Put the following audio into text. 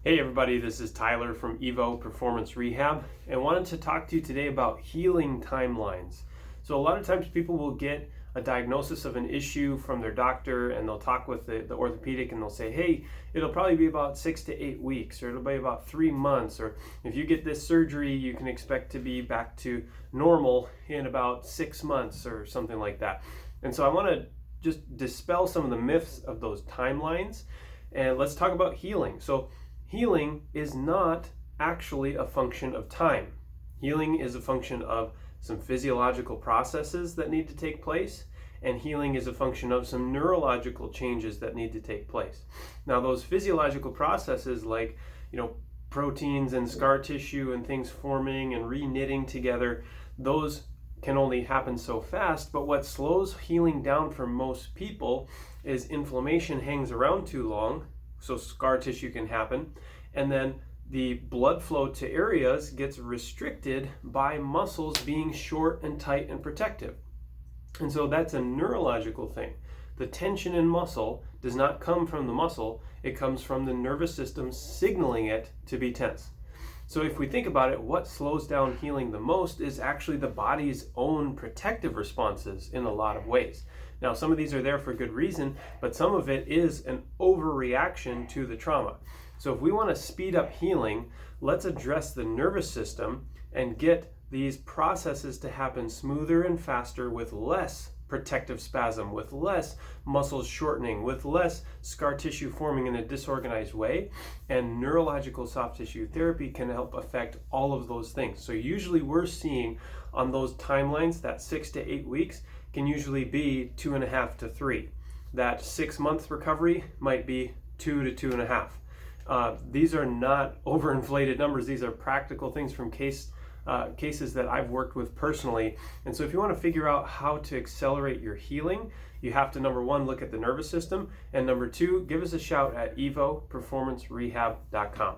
Hey everybody, this is Tyler from Evo Performance Rehab and wanted to talk to you today about healing timelines. So a lot of times people will get a diagnosis of an issue from their doctor and they'll talk with the orthopedic and they'll say, hey, it'll probably be about 6 to 8 weeks, or it'll be about 3 months, or if you get this surgery, you can expect to be back to normal in about 6 months or something like that. And so I want to just dispel some of the myths of those timelines and let's talk about healing. So healing is not actually a function of time. Healing is a function of some physiological processes that need to take place, and healing is a function of some neurological changes that need to take place. Now, those physiological processes like, proteins and scar tissue and things forming and re-knitting together, those can only happen so fast, but what slows healing down for most people is inflammation hangs around too long, so scar tissue can happen, and then the blood flow to areas gets restricted by muscles being short and tight and protective. And so that's a neurological thing. The tension in muscle does not come from the muscle, it comes from the nervous system signaling it to be tense. So if we think about it, what slows down healing the most is actually the body's own protective responses in a lot of ways. Now, some of these are there for good reason, but some of it is an overreaction to the trauma. So if we want to speed up healing, let's address the nervous system and get these processes to happen smoother and faster with less protective spasm, with less muscles shortening, with less scar tissue forming in a disorganized way. And neurological soft tissue therapy can help affect all of those things. So usually we're seeing on those timelines that 6 to 8 weeks can usually be 2.5 to 3. That 6-month recovery might be 2 to 2.5. These are not overinflated numbers. These are practical things from cases that I've worked with personally. And so if you want to figure out how to accelerate your healing, you have to, number one, look at the nervous system, and number two, give us a shout at evoperformancerehab.com.